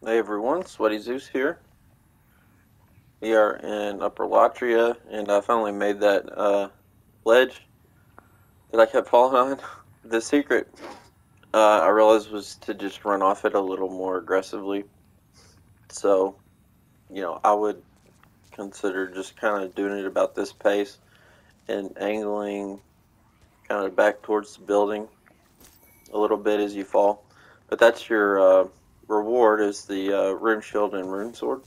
Hey everyone, Sweaty Zeus here. We are in Upper Latria, and I finally made that ledge that I kept falling on. The secret, I realized, was to just run off it a little more aggressively. So, I would consider just kind of doing it about this pace and angling kind of back towards the building a little bit as you fall. But that's your reward, is the rune shield and rune sword.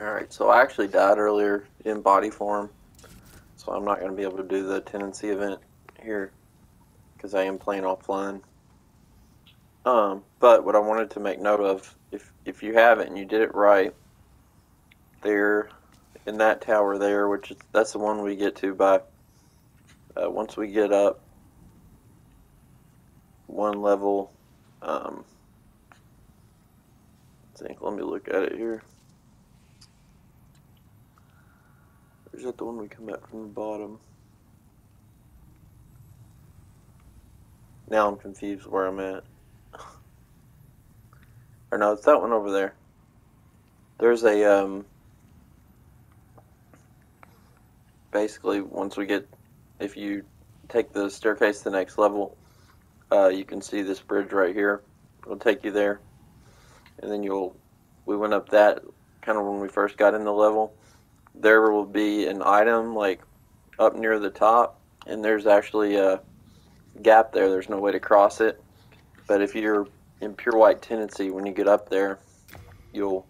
Alright, so I actually died earlier in body form, so I'm not going to be able to do the tendency event here because I am playing offline. But what I wanted to make note of, if you have it and you did it right, there in that tower there, that's the one we get to by once we get up one level. I think, let me look at it here. Is that the one we come up from the bottom? Now I'm confused where I'm at. Or no, it's that one over there. There's a basically, if you take the staircase to the next level, you can see this bridge right here. It'll take you there, and then we went up that kind of when we first got in the level. There will be an item like up near the top, and there's actually a gap there. There's no way to cross it, but if you're in pure white tendency, when you get up there, you'll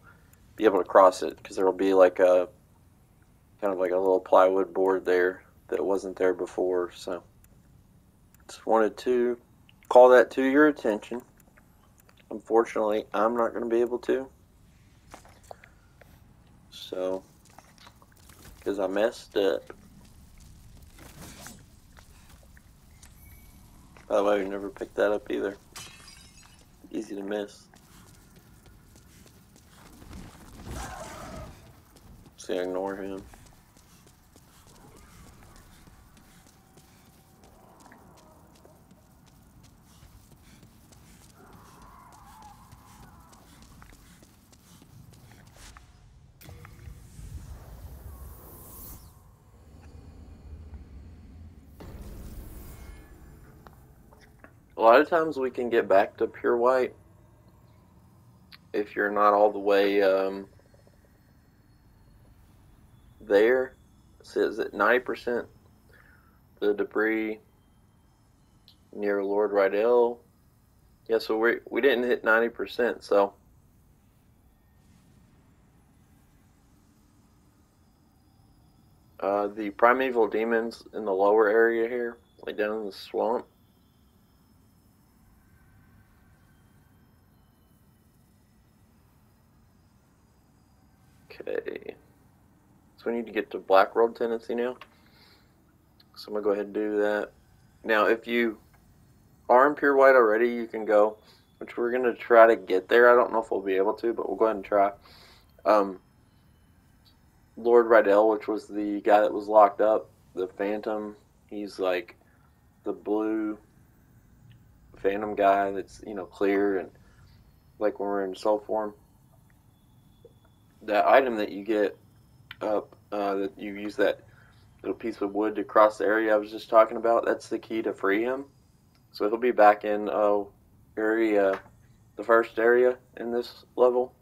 be able to cross it, because there will be like a kind of like a little plywood board there that wasn't there before. So just wanted to call that to your attention. Unfortunately, I'm not going to be able to, so because I messed up. By the way, we never picked that up either. Easy to miss. So ignore him. A lot of times we can get back to pure white if you're not all the way there. It says that 90% the debris near Lord Rydell. Yeah, so we didn't hit 90%, so the primeval demons in the lower area here, like down in the swamp. Okay, so we need to get to Black World tendency now. So I'm gonna go ahead and do that. Now, if you are in pure white already, you can go, which we're gonna try to get there. I don't know if we'll be able to, but we'll go ahead and try. Lord Rydell, which was the guy that was locked up, the Phantom. He's like the blue Phantom guy that's, clear, and like when we're in soul form. That item that you get up, that you use that little piece of wood to cross the area I was just talking about. That's the key to free him. So he'll be back in area, the first area in this level.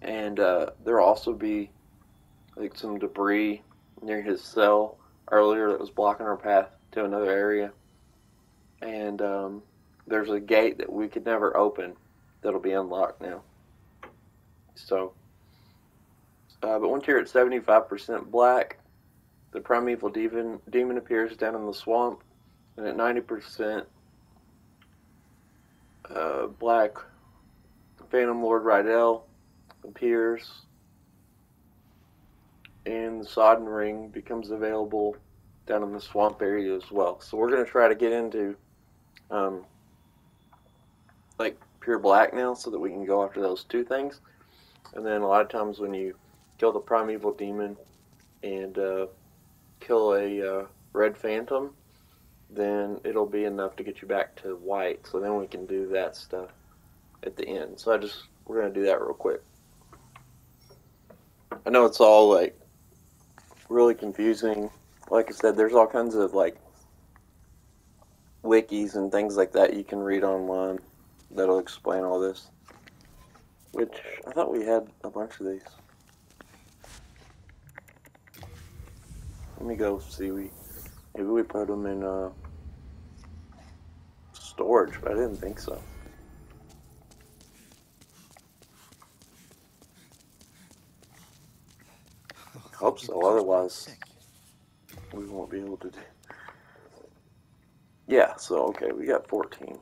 And there'll also be like some debris near his cell earlier that was blocking our path to another area. And there's a gate that we could never open that'll be unlocked now. So, but once you're at 75% black, the primeval demon appears down in the swamp, and at 90% black, Phantom Lord Rydell appears, and the Sodden Ring becomes available down in the swamp area as well. So we're going to try to get into like pure black now, so that we can go after those two things. And then a lot of times when you kill the primeval demon and kill a red phantom, then it'll be enough to get you back to white. So then we can do that stuff at the end. So we're going to do that real quick. I know it's all like really confusing. Like I said, there's all kinds of like wikis and things like that you can read online that'll explain all this. Which, I thought we had a bunch of these. Let me go see. Maybe we put them in storage, but I didn't think so. Hope so, otherwise we won't be able to do. Yeah, so okay, we got 14.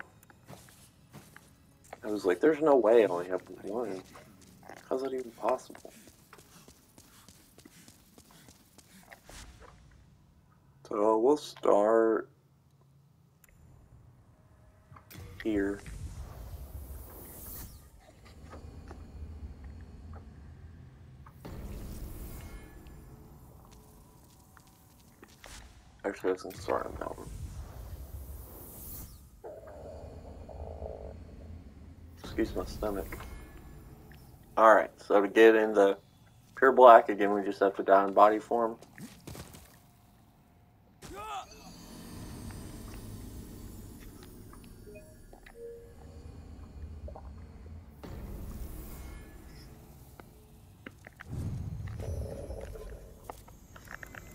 I was like, there's no way I only have one. How's that even possible? So we'll start here. Actually, I was going to start on the mountain. Excuse my stomach. Alright, so to get into pure black, again, we just have to die in body form.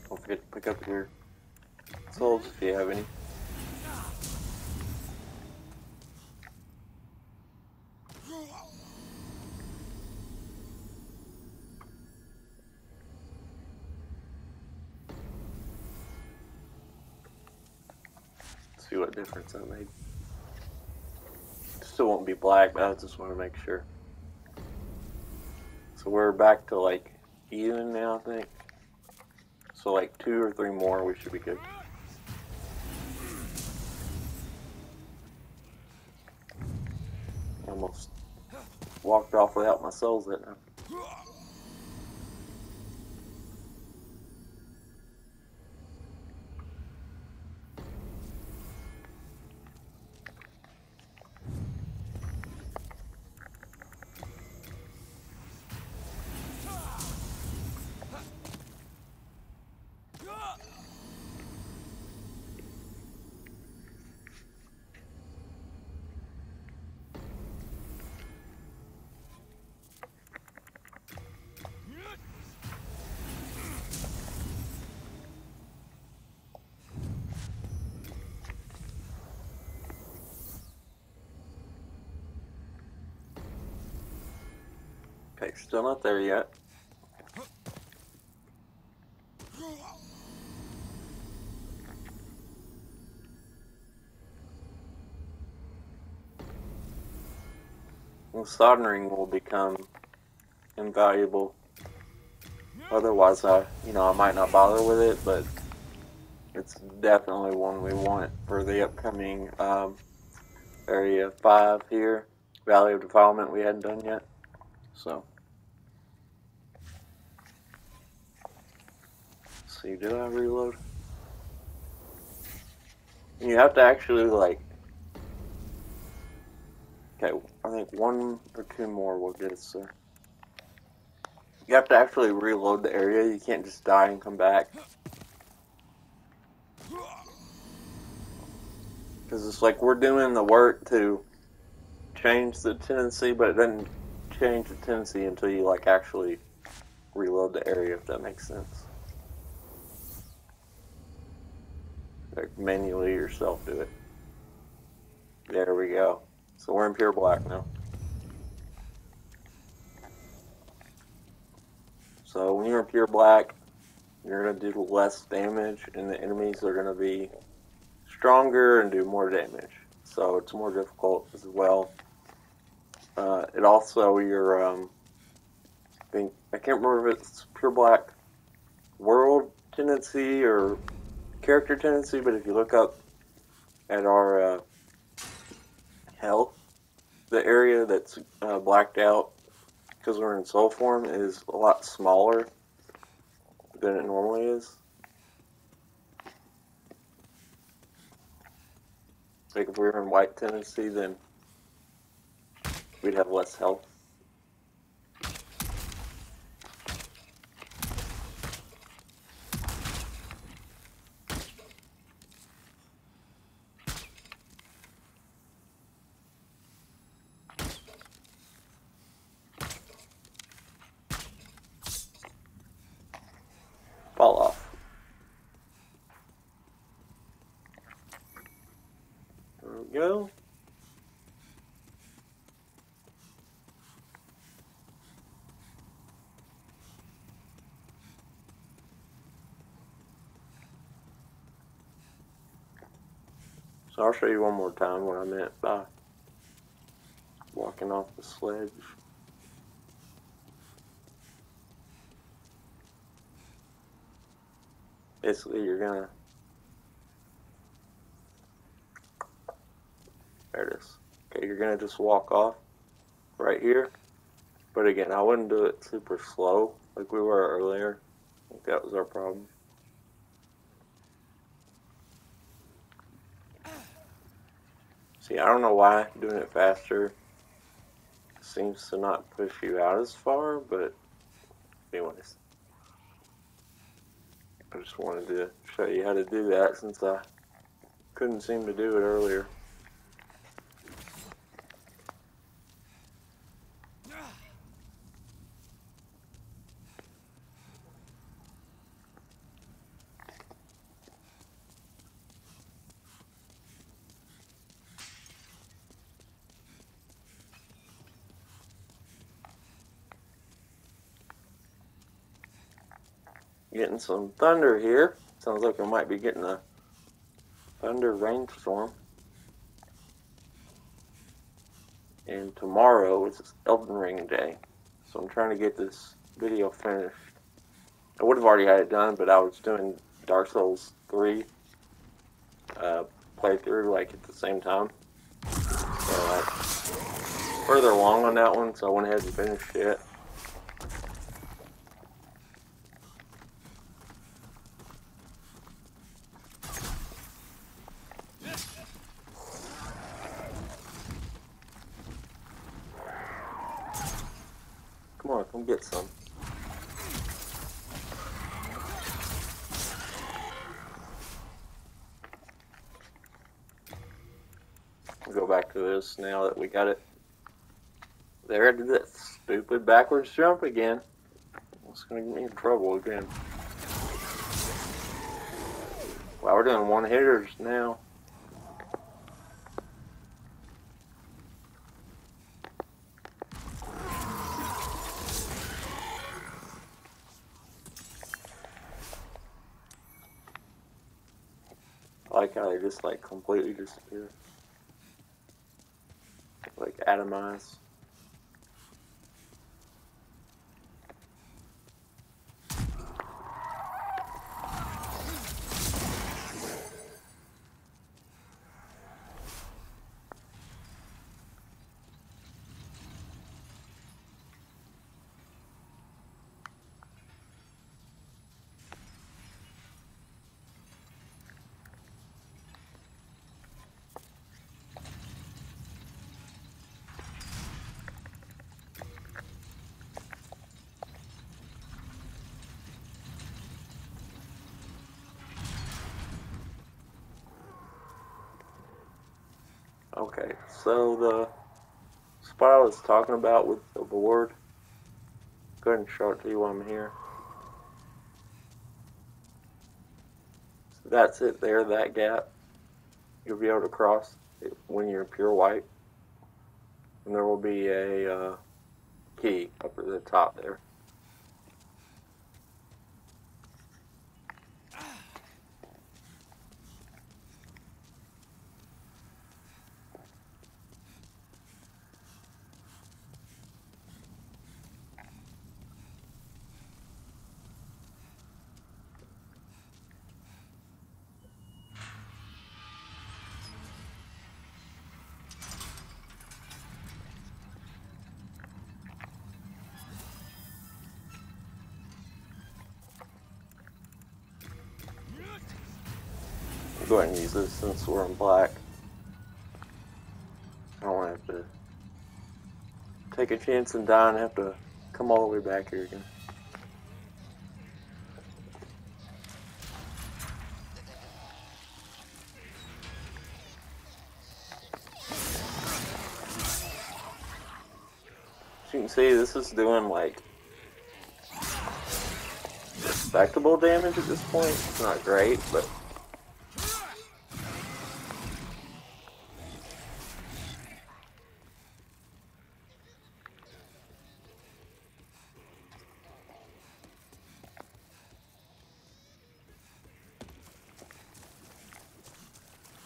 Don't forget to pick up your souls if you have any. See what difference that made. Still won't be black, but I just want to make sure. So we're back to like even now, I think. So like 2 or 3 more, we should be good. Almost walked off without my souls that time. Okay, still not there yet. The soldering will become invaluable. Otherwise, I might not bother with it, but it's definitely one we want for the upcoming Area 5 here. Valley of Defilement we hadn't done yet. So, let's see, did I reload? You have to actually like, okay, I think 1 or 2 more will get us there. You have to actually reload the area. You can't just die and come back. Because it's like we're doing the work to change the tendency, but it doesn't change the tendency until you like actually reload the area, if that makes sense. Like manually yourself do it. There we go. So we're in pure black now. So when you're in pure black, you're going to do less damage, and the enemies are going to be stronger and do more damage. So it's more difficult as well. It also, I can't remember if it's pure black world tendency or character tendency, but if you look up at our health, the area that's blacked out because we're in soul form is a lot smaller than it normally is. Like if we were in white tendency, then we'd have less health. Fall off. There we go. So I'll show you one more time what I meant by walking off the sledge. Basically, you're gonna, there it is. Okay, you're gonna just walk off right here. But again, I wouldn't do it super slow like we were earlier. I think that was our problem. See, I don't know why doing it faster seems to not push you out as far, but anyways. I just wanted to show you how to do that since I couldn't seem to do it earlier. Getting some thunder here. Sounds like I might be getting a thunder rainstorm. And tomorrow is Elden Ring Day. So I'm trying to get this video finished. I would have already had it done, but I was doing Dark Souls 3 playthrough like at the same time. So I'm further along on that one, so I went ahead and finished it. Come on, come get some. We'll go back to this now that we got it. There I did that stupid backwards jump again. It's gonna get me in trouble again. Wow, we're doing one hitters now. I like how they just like completely disappear. Like atomize. Okay, so the spot I was talking about with the board, go ahead and show it to you while I'm here. So that's it there, that gap. You'll be able to cross it when you're pure white. And there will be a key up at the top there. I'll go ahead and use this since we're in black. I don't want to have to take a chance and die and have to come all the way back here again. As you can see, this is doing like respectable damage at this point. It's not great, but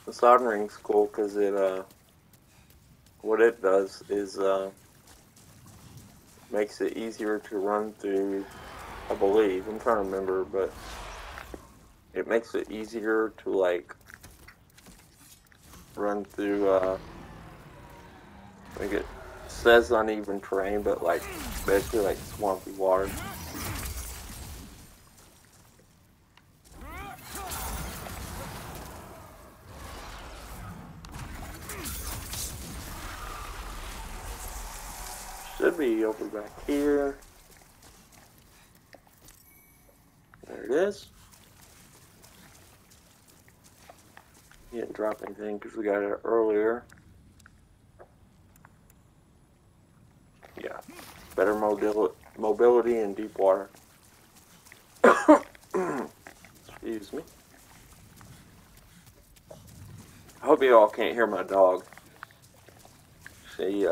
the soldering's cool because it what it does is makes it easier to run through, I believe. I'm trying to remember, but it makes it easier to like run through like it says uneven terrain, but like basically like swampy water. Should be over back here. There it is. Didn't drop anything because we got it earlier. Yeah, better mobility in deep water. Excuse me. I hope you all can't hear my dog. She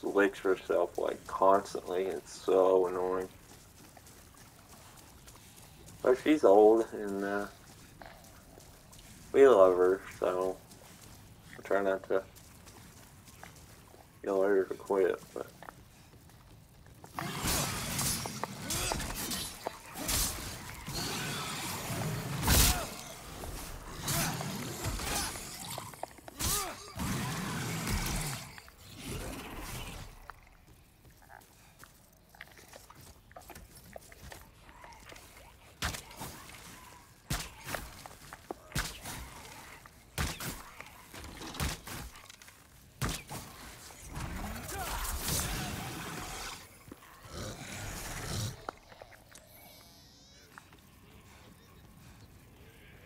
licks herself like constantly. It's so annoying. But she's old and we love her, so I try not to yell at her to quit. But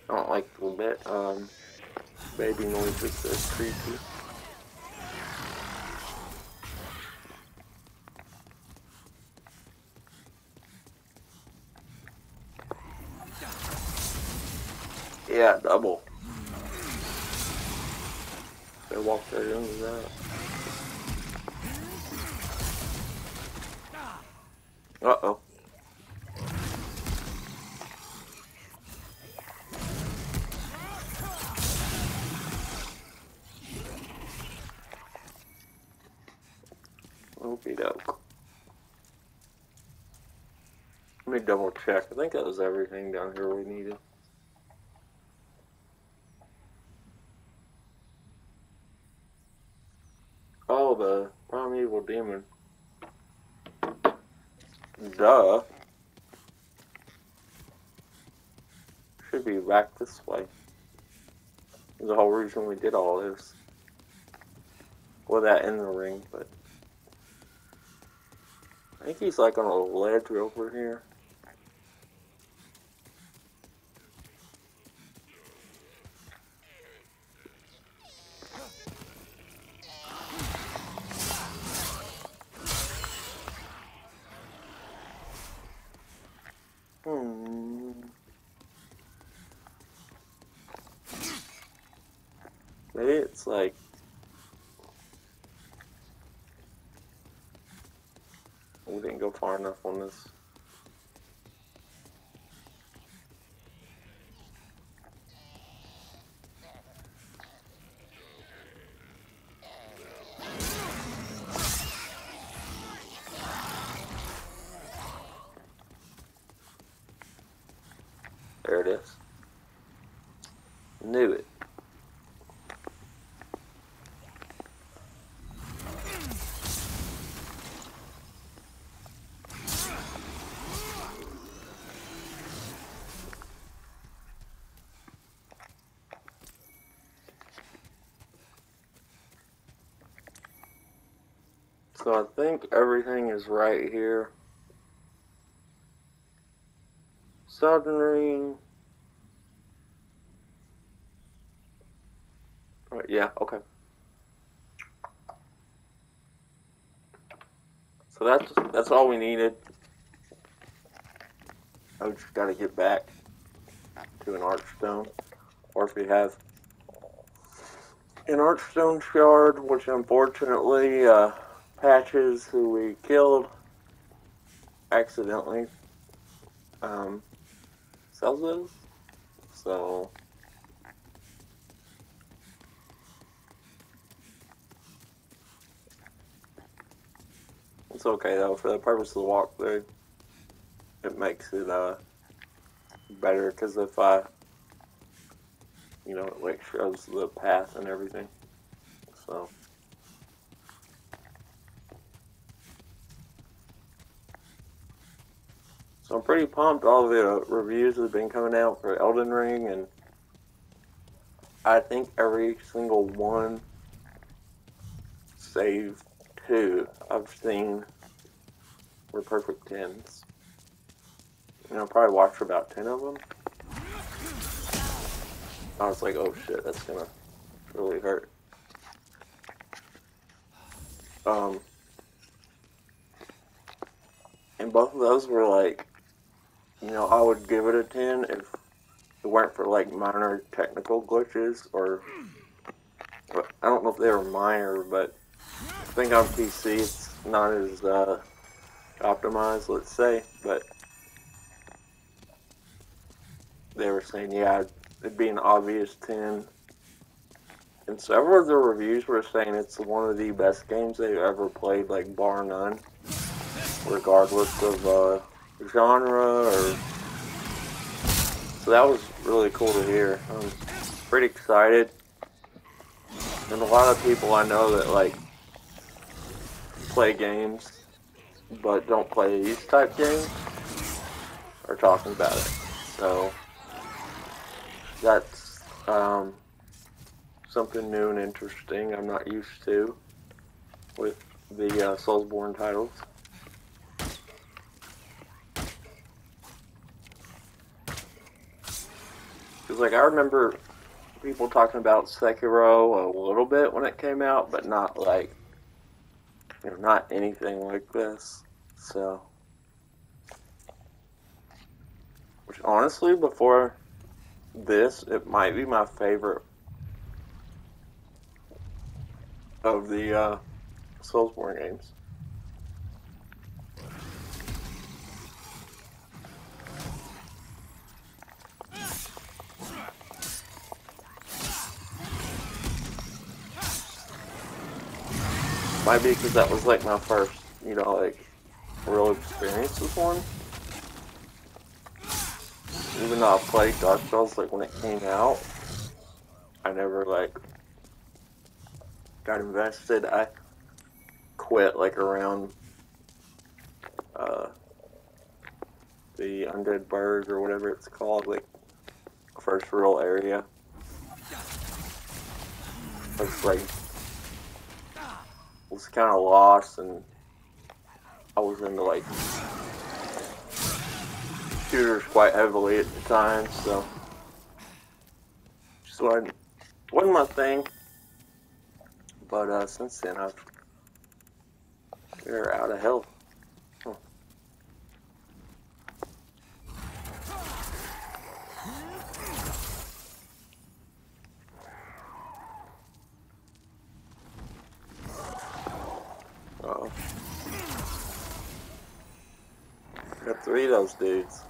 I don't like the bit baby noises. That's creepy. Yeah, double. They walked right into that. Uh-oh. Okie doke. Let me double check. I think that was everything down here we needed. Oh, the primeval demon. Duh. Should be back this way. There's the whole reason we did all this. Well, that in the ring, but I think he's like on a ledge over here. it's like we didn't go far enough on this. There it is. Knew it. So I think everything is right here. Soldering. Right, yeah, okay. So that's all we needed. I just got to get back to an archstone, or if we have an archstone shard, which unfortunately Patches, who we killed accidentally, sells those. So it's okay though. For the purpose of the walkthrough, it makes it better, because if it like shows the path and everything. So I'm pretty pumped. All the reviews have been coming out for Elden Ring, and I think every single one, save 2, I've seen were perfect 10s. I probably watched for about 10 of them. I was like, oh shit, that's gonna really hurt. And both of those were like, I would give it a 10 if it weren't for like minor technical glitches, or I don't know if they were minor, but I think on PC it's not as optimized, let's say, but they were saying, yeah, it'd be an obvious 10. And several of the reviews were saying it's one of the best games they've ever played, like bar none, regardless of genre. So that was really cool to hear. I'm pretty excited. And a lot of people I know that like play games but don't play these type games are talking about it. So that's something new and interesting I'm not used to with the Soulsborne titles. Because like I remember people talking about Sekiro a little bit when it came out, but not like, not anything like this. So, which honestly, before this, it might be my favorite of the Soulsborne games. Might be because that was like my first, like real experience with one. Even though I played Dark Souls like when it came out, I never like got invested. I quit like around the Undead Burg or whatever it's called, like first real area. I was kind of lost, and I was into like shooters quite heavily at the time, so just wasn't my thing. But since then, we're out of health. Got 3 of those dudes.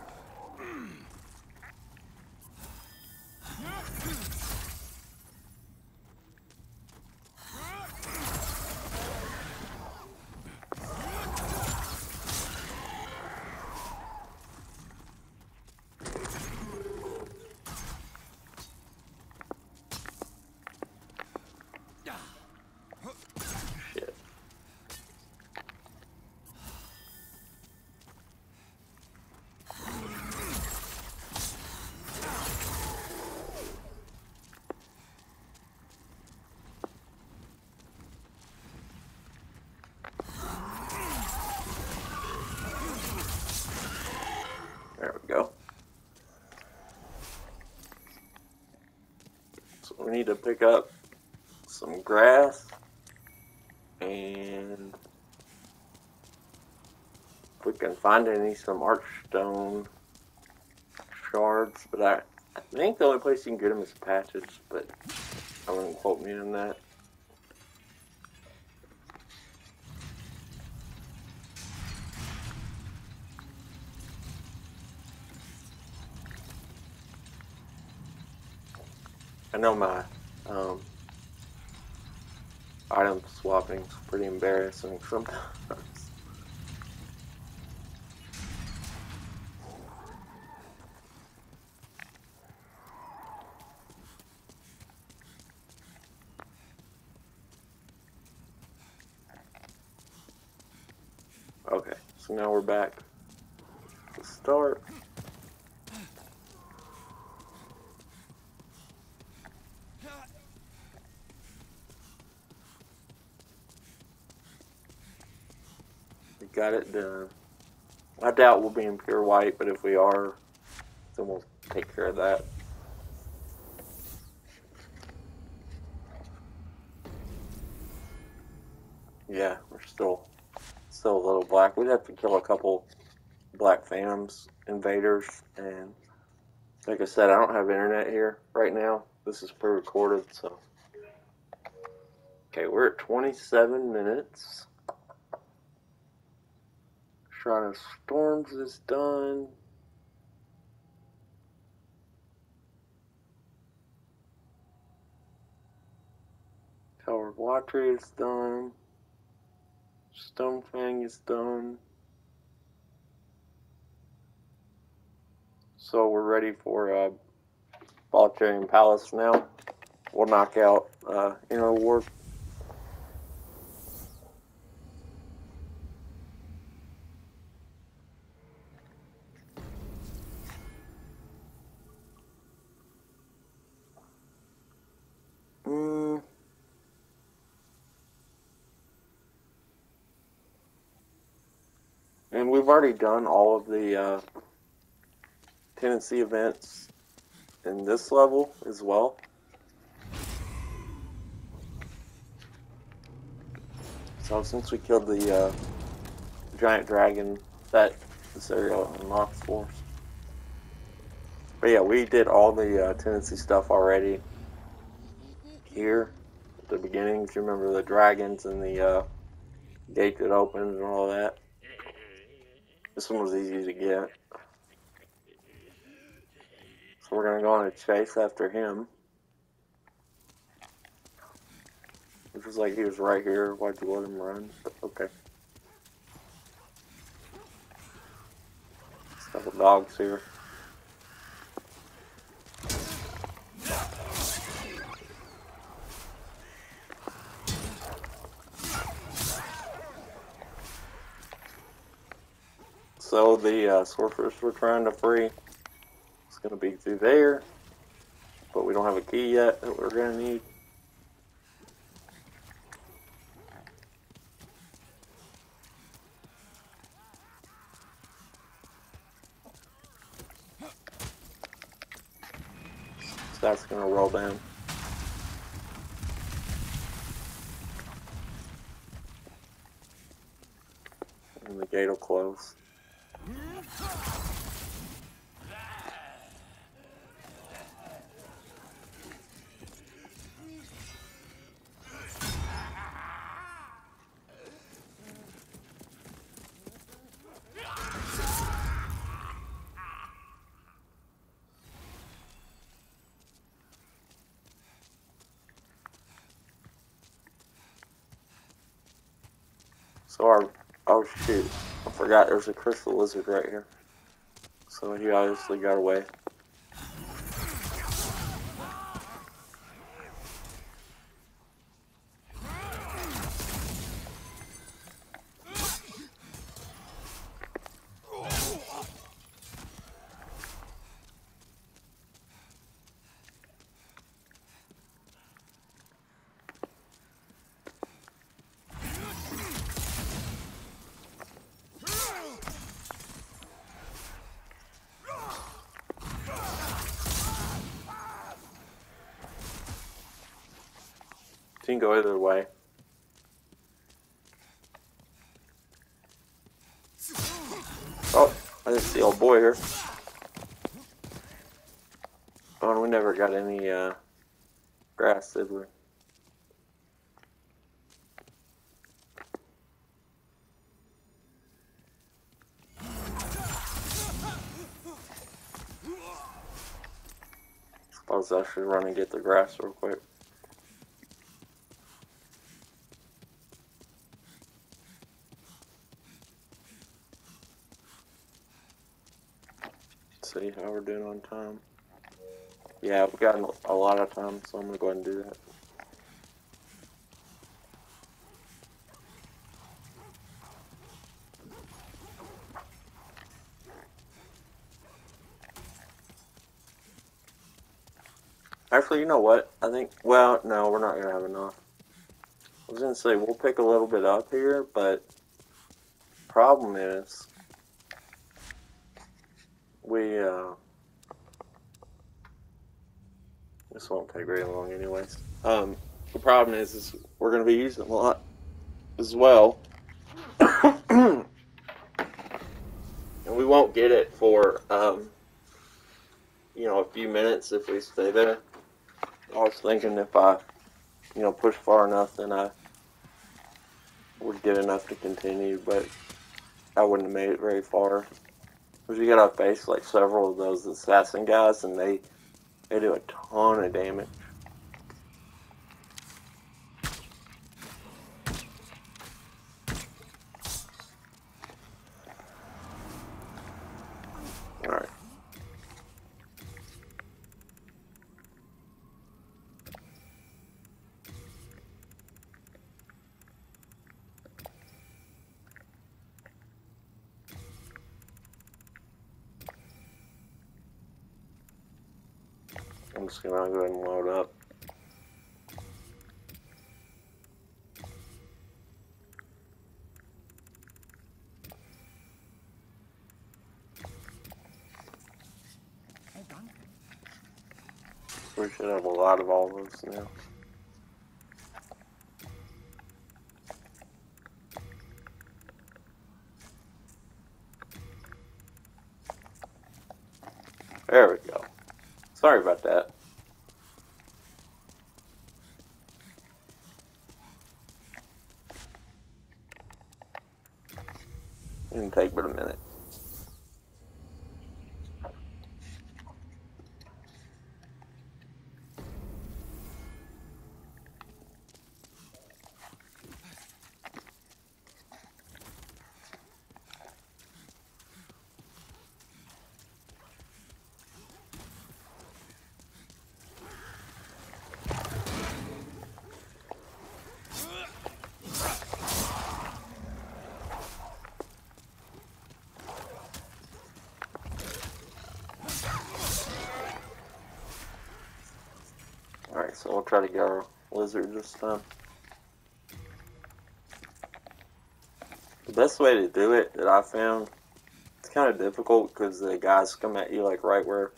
Shit. There we go. So we need to pick up some grass and if we can find some archstone shards, but I think the only place you can get them is patches, but I wouldn't quote me on that. I know my item swapping is pretty embarrassing sometimes. Okay, so now we're back to start. We got it done. I doubt we'll be in pure white, but if we are, then we'll take care of that. Yeah, we're still a little black. We'd have to kill a couple Black Phantoms invaders, and like I said, I don't have internet here right now. This is pre-recorded, so. Okay, we're at 27 minutes. Shrine of Storms is done. Tower of Latria is done. Stonefang is done. So we're ready for Latria Palace now. We'll knock out Inner Ward. And we've already done all of the tenancy events in this level as well. So since we killed the giant dragon, that this area unlocks for us. But yeah, we did all the tenancy stuff already here at the beginning. If you remember the dragons and the gate that opened and all that. This one was easy to get. So we're going to go on a chase after him. It was like he was right here. Why'd you let him run? But okay. There's a couple dogs here. So the sorceress we're trying to free is going to be through there, but we don't have a key yet that we're going to need. So that's going to roll down. And the gate will close. So our, oh shoot, I forgot there's a crystal lizard right here. So he obviously got away. You can go either way. Oh, I didn't see old boy here. Oh, and we never got any grass, did we? Suppose I should run and get the grass real quick. See how we're doing on time. Yeah, we've got a lot of time, so I'm gonna go ahead and do that. Actually, you know what? I think, well, no, we're not gonna have enough. I was gonna say we'll pick a little bit up here, but problem is we this won't take very long anyways. The problem is we're gonna be using a lot as well. And we won't get it for you know, a few minutes if we stay there. I was thinking if I, you know, push far enough, then I would get enough to continue, but I wouldn't have made it very far. Because you gotta face like several of those assassin guys, and they do a ton of damage. Alright. I'm just gonna go ahead and load up. We should have a lot of all those now. There we go. Sorry about that. It didn't take but a minute. Alright, so we'll try to get our lizard this time. The best way to do it that I found, it's kind of difficult because the guys come at you like right where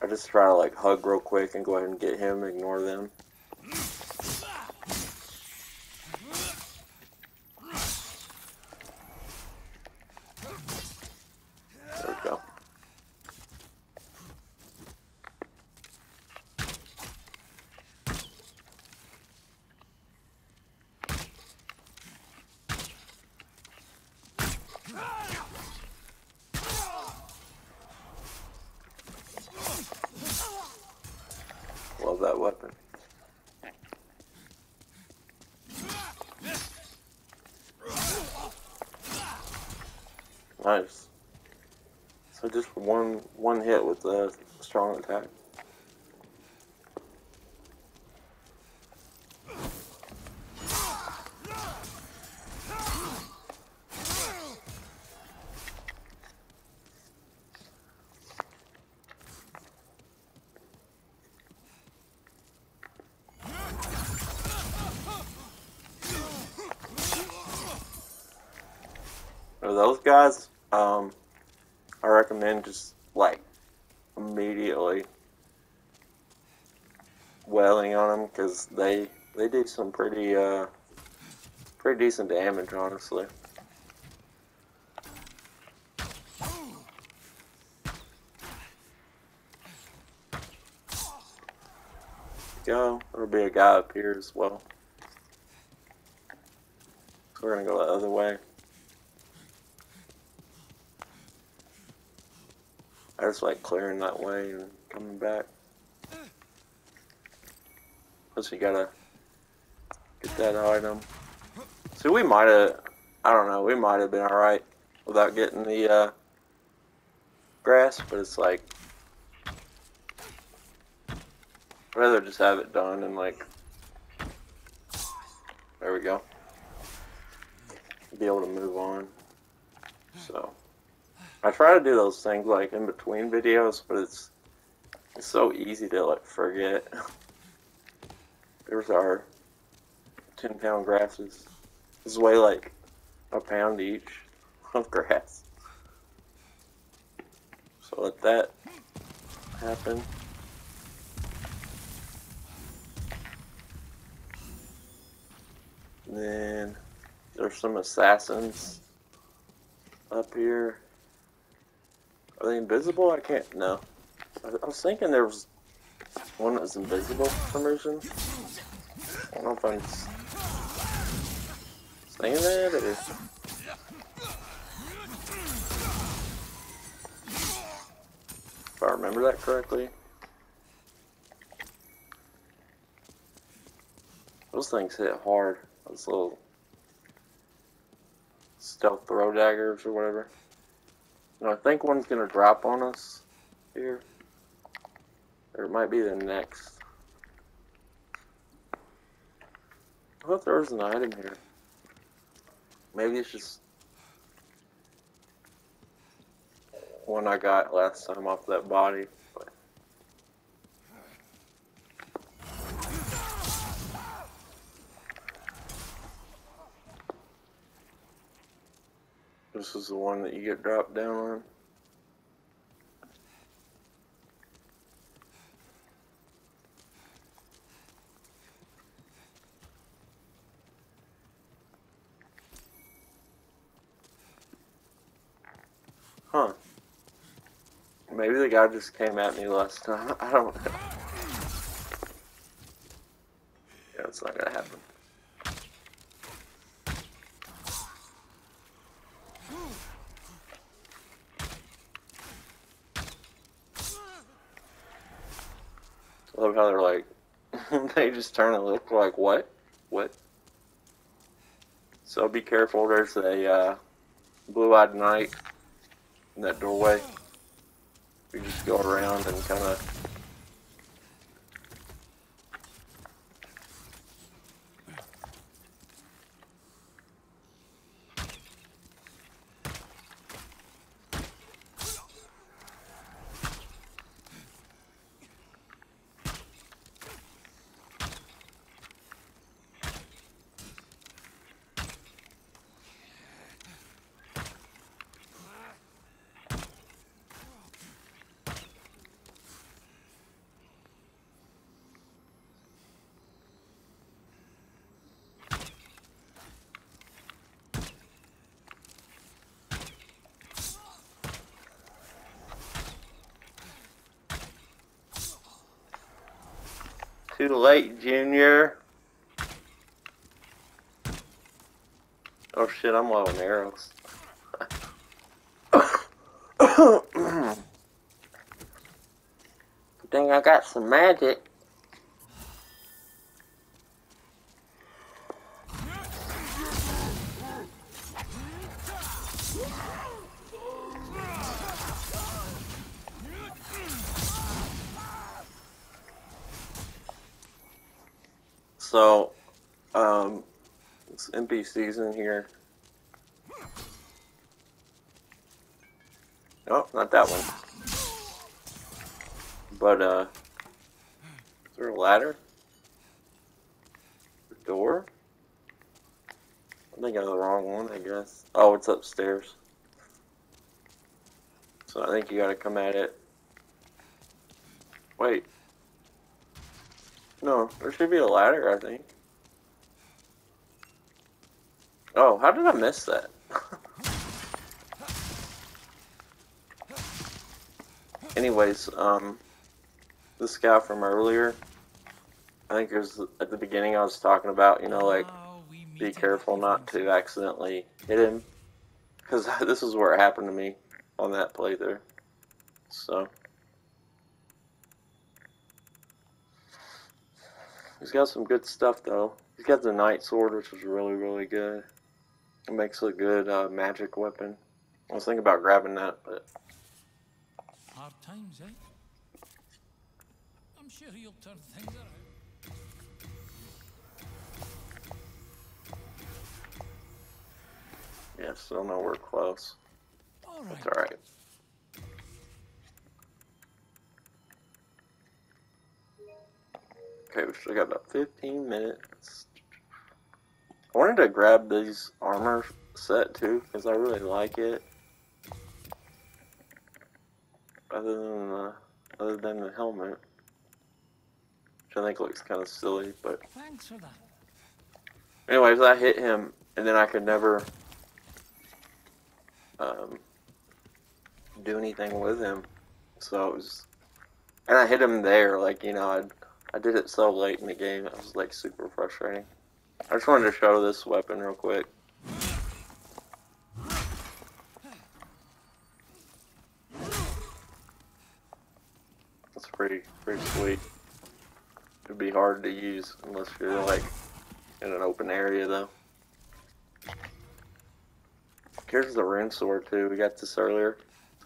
I just try to like hug real quick and go ahead and get him, ignore them. There we go. Love that weapon. Nice. So just one hit with a strong attack. For those guys, I recommend just like immediately wailing on them because they do some pretty decent damage, honestly. Go. There'll be a guy up here as well. So we're gonna go the other way. I just like clearing that way and coming back. Plus you gotta get that item. So we might have, I don't know, we might have been alright without getting the grass, but it's like, I'd rather just have it done and like, there we go. Be able to move on. So I try to do those things like in between videos, but it's so easy to like forget. There's our 10-pound grasses. This weigh like a pound each of grass. So let that happen. And then there's some assassins up here. Are they invisible? I can't know. I was thinking there was one that was invisible for some reason. I don't know if I'm saying that or... If I remember that correctly. Those things hit hard. Those little stealth throw daggers or whatever. No, I think one's gonna drop on us here. Or it might be the next. I thought there was an item here. Maybe it's just one I got last time off that body. But this is the one that you get dropped down on. Huh. Maybe the guy just came at me last time. I don't know. Yeah, it's not gonna happen. I love how they're like, they just turn and look like, what? What? So be careful, there's a blue-eyed knight in that doorway. We just go around and kind of... Too late, Junior. Oh shit, I'm low on arrows. Dang, I got some magic. So, it's NPCs in here. Oh, not that one. But, is there a ladder? A door? I'm thinking of the wrong one, I guess. Oh, it's upstairs. So I think you gotta come at it. Wait. No, there should be a ladder, I think. Oh, how did I miss that? Anyways, this guy from earlier, I think it was at the beginning I was talking about, you know, like, be careful not to accidentally hit him. Because this is where it happened to me on that playthrough. So. He's got some good stuff, though. He's got the Night Sword, which is really, really good. It makes a good magic weapon. I was thinking about grabbing that, but... Hard times, eh? I'm sure you'll turn things around. Yeah, still nowhere close. That's alright. Okay, we still got about 15 minutes. I wanted to grab these armor set too, because I really like it. Other than the helmet, which I think looks kind of silly, but... Thanks for that. Anyways, I hit him, and then I could never do anything with him. So it was... And I hit him there, like, you know, I did it so late in the game, it was, like, super frustrating. I just wanted to show this weapon real quick. It's pretty sweet. It'd be hard to use unless you're, like, in an open area, though. Here's the rune sword, too. We got this earlier.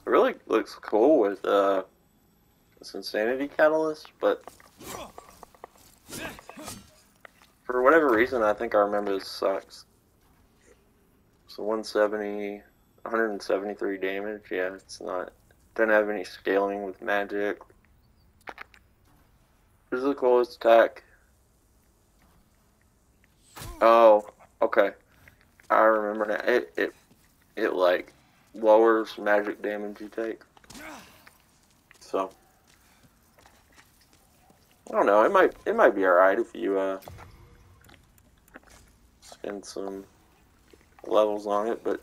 It really looks cool with, this insanity catalyst, but... For whatever reason, I think I remember this sucks. So 173 damage, yeah, it's not... Doesn't have any scaling with magic. Here's the coolest attack. Oh, okay. I remember now. It like lowers magic damage you take. So I don't know. It might be alright if you spend some levels on it, but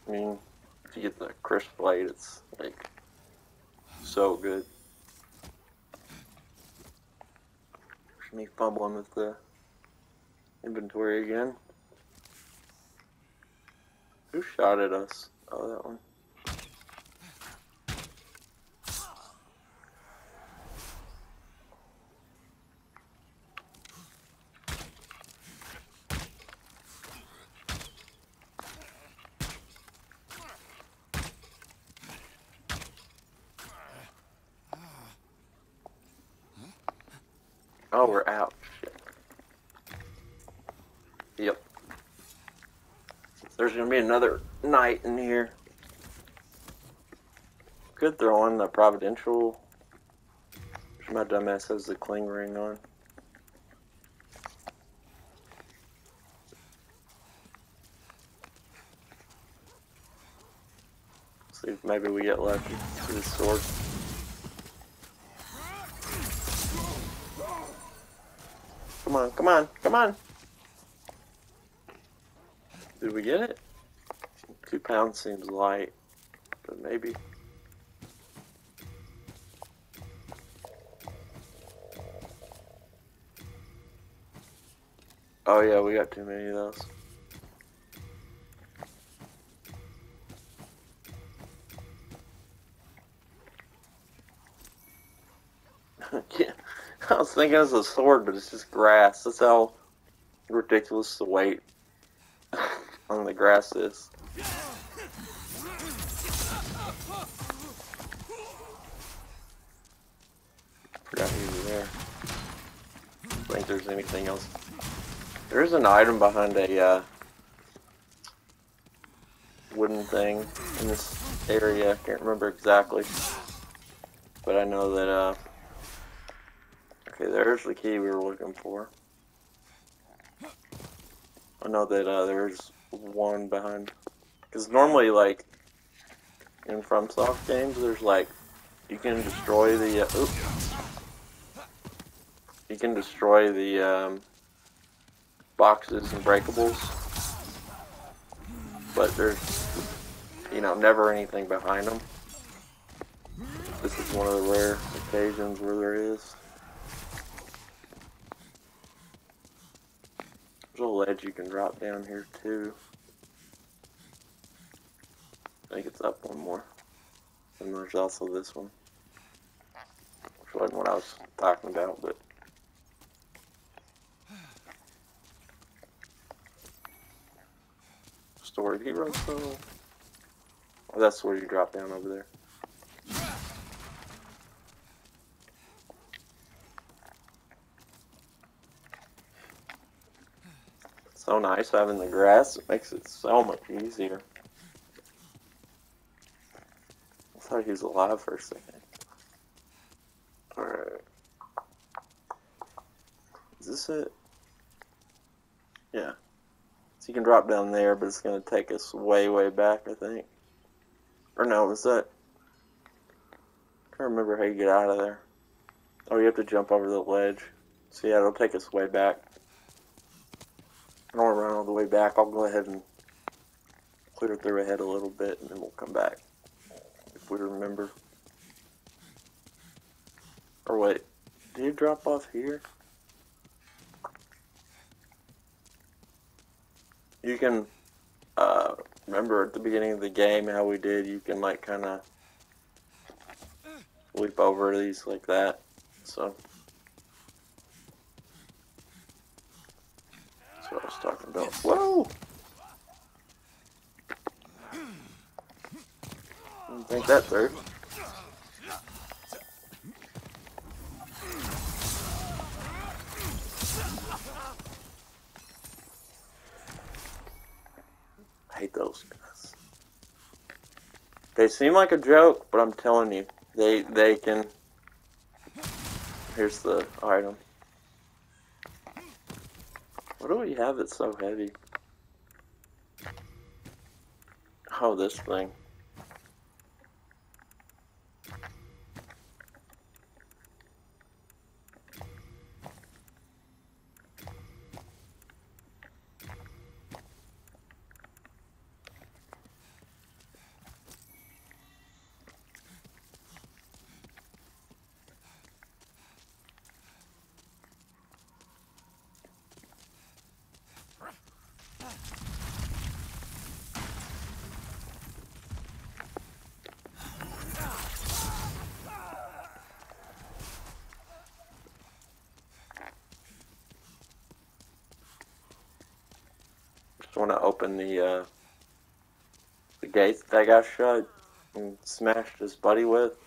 I mean, if you get the crisp blade, it's like so good. There's me fumbling with the inventory again. Who shot at us? Oh, that one. Oh, we're out. Shit. Yep. There's gonna be another knight in here. Could throw on the providential. My dumbass has the cling ring on. See if maybe we get lucky with this sword. Come on, come on, come on! Did we get it? 2 pounds seems light, but maybe. Oh yeah, we got too many of those. Yeah, I was thinking it was a sword, but it's just grass. That's how ridiculous the weight on the grass is. Forgot he was there. Thank think there's anything else. There is an item behind a wooden thing in this area. I can't remember exactly, but I know that okay, there's the key we were looking for. I know that there's one behind, because normally, like in FromSoft games, there's like you can destroy the you can destroy the boxes and breakables, but there's, you know, never anything behind them. This is one of the rare occasions where there is. There's a ledge you can drop down here too. I think it's up one more. And there's also this one, which wasn't what I was talking about, but stored hero soul. Oh, that's where you drop down over there. So nice having the grass. It makes it so much easier. I thought he was alive for a second. Alright. Is this it? Yeah. So you can drop down there, but it's going to take us way, way back, I think. Or no, is that... I can't remember how you get out of there. Oh, you have to jump over the ledge. So yeah, it'll take us way back. I don't want to run all the way back. I'll go ahead and clear through ahead a little bit, and then we'll come back. If we remember. Or wait, did you drop off here? You can, remember at the beginning of the game how we did, you can like kind of leap over these like that, so. That's what I was talking about. Whoa! Didn't think that through. I hate those guys. They seem like a joke, but I'm telling you, they can. Here's the item. What do we have that's so heavy? Oh, this thing. Just want to open the gates that got shut and smashed his buddy with.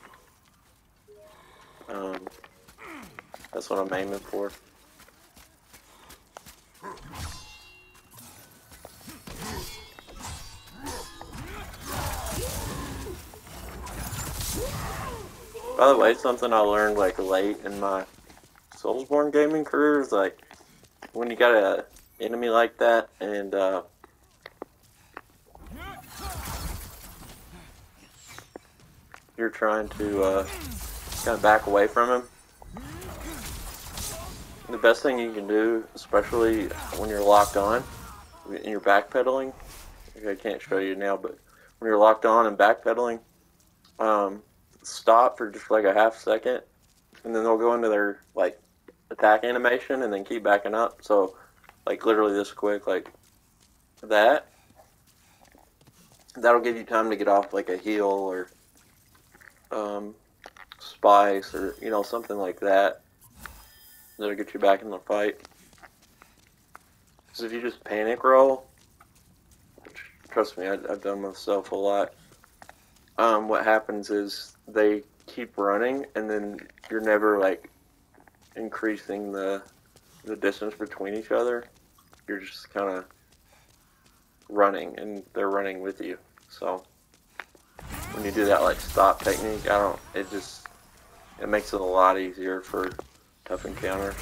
That's what I'm aiming for. By the way, something I learned like late in my Soulsborne gaming career is like when you got a enemy like that and you're trying to kind of back away from him. The best thing you can do, especially when you're locked on and you're backpedaling, I can't show you now, but when you're locked on and backpedaling, stop for just like a half second, and then they'll go into their like attack animation and then keep backing up. So like literally this quick, like that. That'll give you time to get off like a heal or spice or, you know, something like that. That'll get you back in the fight. Because if you just panic roll, which, trust me, I've done myself a lot, what happens is they keep running and then you're never like increasing the the distance between each other, you're just kind of running, and they're running with you. So when you do that like stop technique, it makes it a lot easier for tough encounters.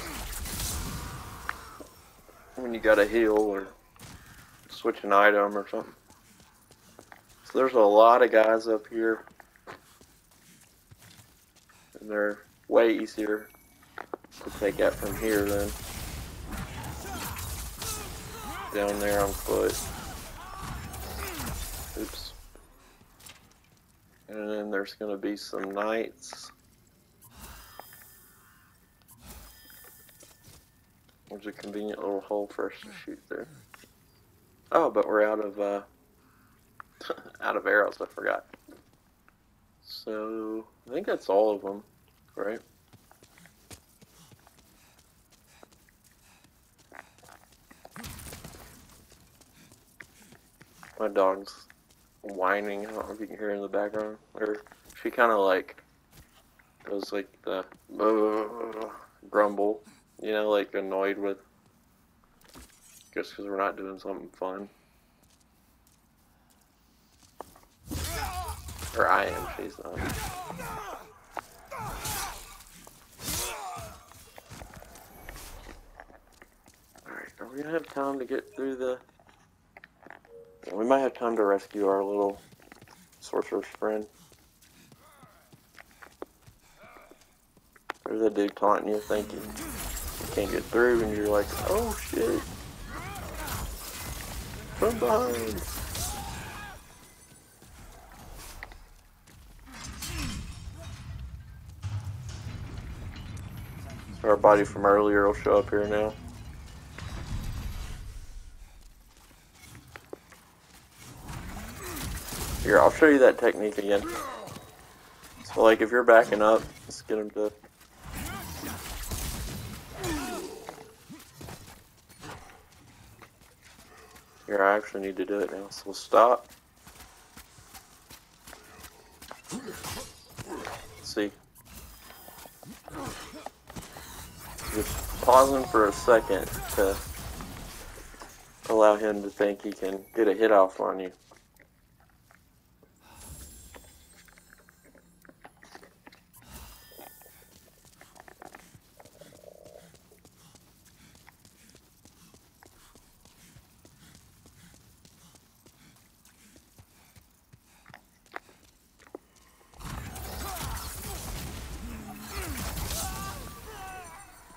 When you gotta heal or switch an item or something. So there's a lot of guys up here, and they're way easier to take out from here than down there on foot. Oops. And then there's going to be some knights. There's a convenient little hole for us to shoot there. Oh, but we're out of out of arrows. I forgot. So I think that's all of them, right? My dog's whining. I don't know if you can hear her in the background. Or she kind of like does like the grumble, you know, like annoyed with just because we're not doing something fun. Or I am. She's not. Alright, are we gonna have time to get through the... We might have time to rescue our little sorcerer's friend. There's a dude taunting you thinking you can't get through, and you're like, oh shit. From behind. So our body from earlier will show up here now. Here, I'll show you that technique again. So like if you're backing up, let's get him to... Here, I actually need to do it now, so we'll stop. Let's see. Just pausing for a second to allow him to think he can get a hit off on you.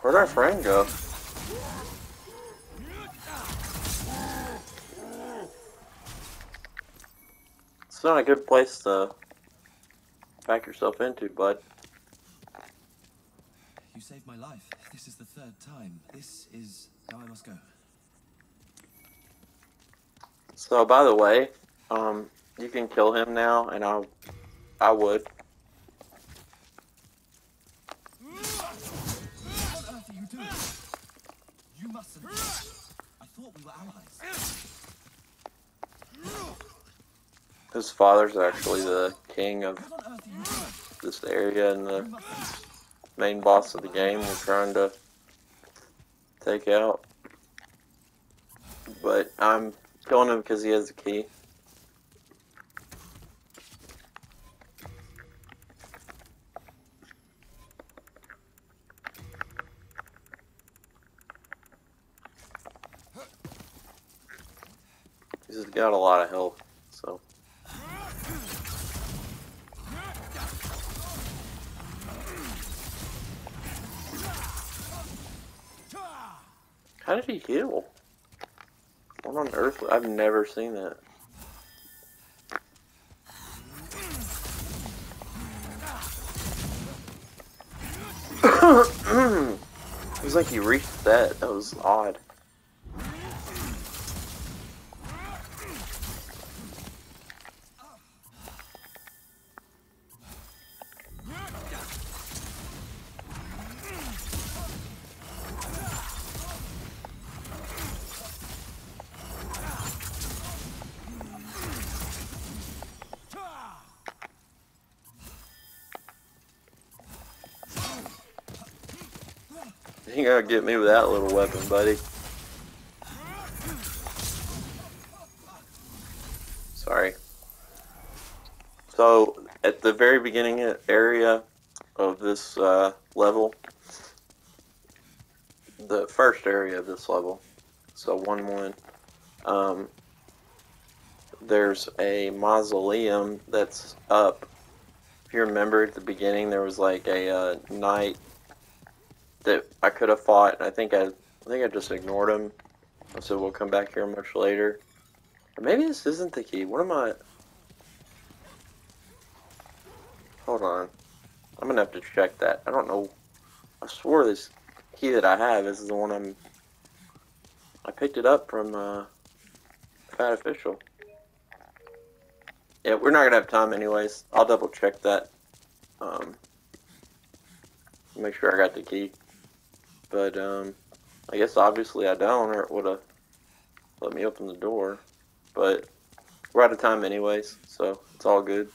Where'd our friend go? It's not a good place to back yourself into, bud. You saved my life. This is the third time. This is how I must go. So, by the way, you can kill him now, and I would. What on earth are you doing? You mustn't. I thought we were allies. His father's actually the king of What on earth are you doing? this area and You the mustn't. main boss of the game we're trying to take out. But I'm killing him because he has the key. He's got a lot of health, so. How did he heal? What on earth? I've never seen that. It was like he reached that. That was odd. You gotta get me with that little weapon, buddy. Sorry. So, at the very beginning area of this level, the first area of this level, so 1-1, there's a mausoleum that's up. If you remember at the beginning, there was like a knight that I could have fought, and I think I just ignored him. So we'll come back here much later. Or maybe this isn't the key. What am I? Hold on. I'm gonna have to check that. I don't know. I swore this key that I have is the one I picked it up from Fat Official. Yeah, we're not gonna have time anyways. I'll double check that. Make sure I got the key. But I guess obviously I don't, or it would have let me open the door. But we're out of time anyways, so it's all good.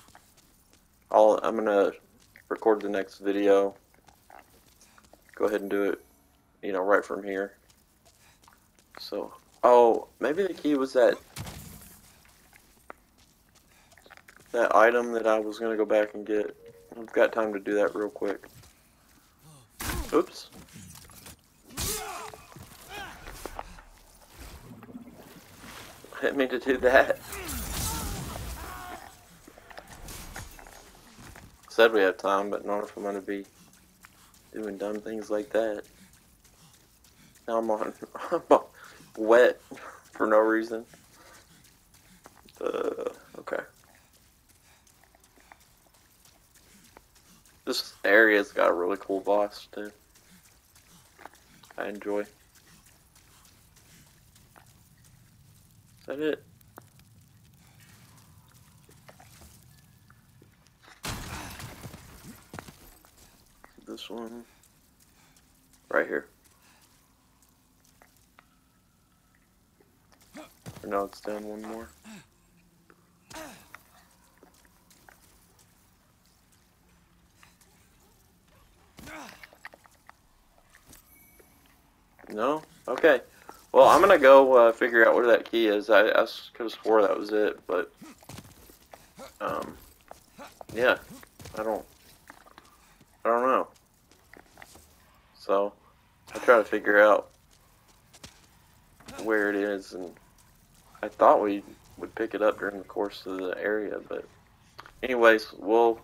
I'm gonna record the next video. Go ahead and do it, you know, right from here. So, oh, maybe the key was that item that I was gonna go back and get. I've got time to do that real quick. Oops. I didn't mean to do that. Said we have time, but not if I'm gonna be doing dumb things like that. Now I'm wet for no reason. Okay. This area's got a really cool boss too. I enjoy. Is that it? This one right here. Or no, it's down one more. No? Okay. Well, I'm gonna go figure out where that key is. I could have swore that was it, but yeah, I don't know. So I'll try to figure out where it is, and I thought we would pick it up during the course of the area, but anyways, we'll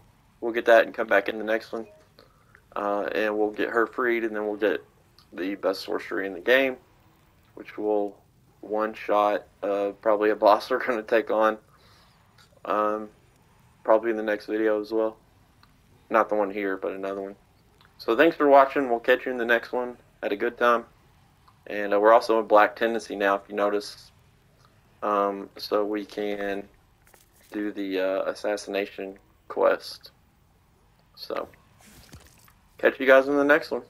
get that and come back in the next one, and we'll get her freed, and then we'll get the best sorcery in the game, which will one-shot probably a boss we're going to take on, probably in the next video as well. Not the one here, but another one. So thanks for watching. We'll catch you in the next one. Had a good time. And we're also in Black Tendency now, if you notice. So we can do the assassination quest. So, catch you guys in the next one.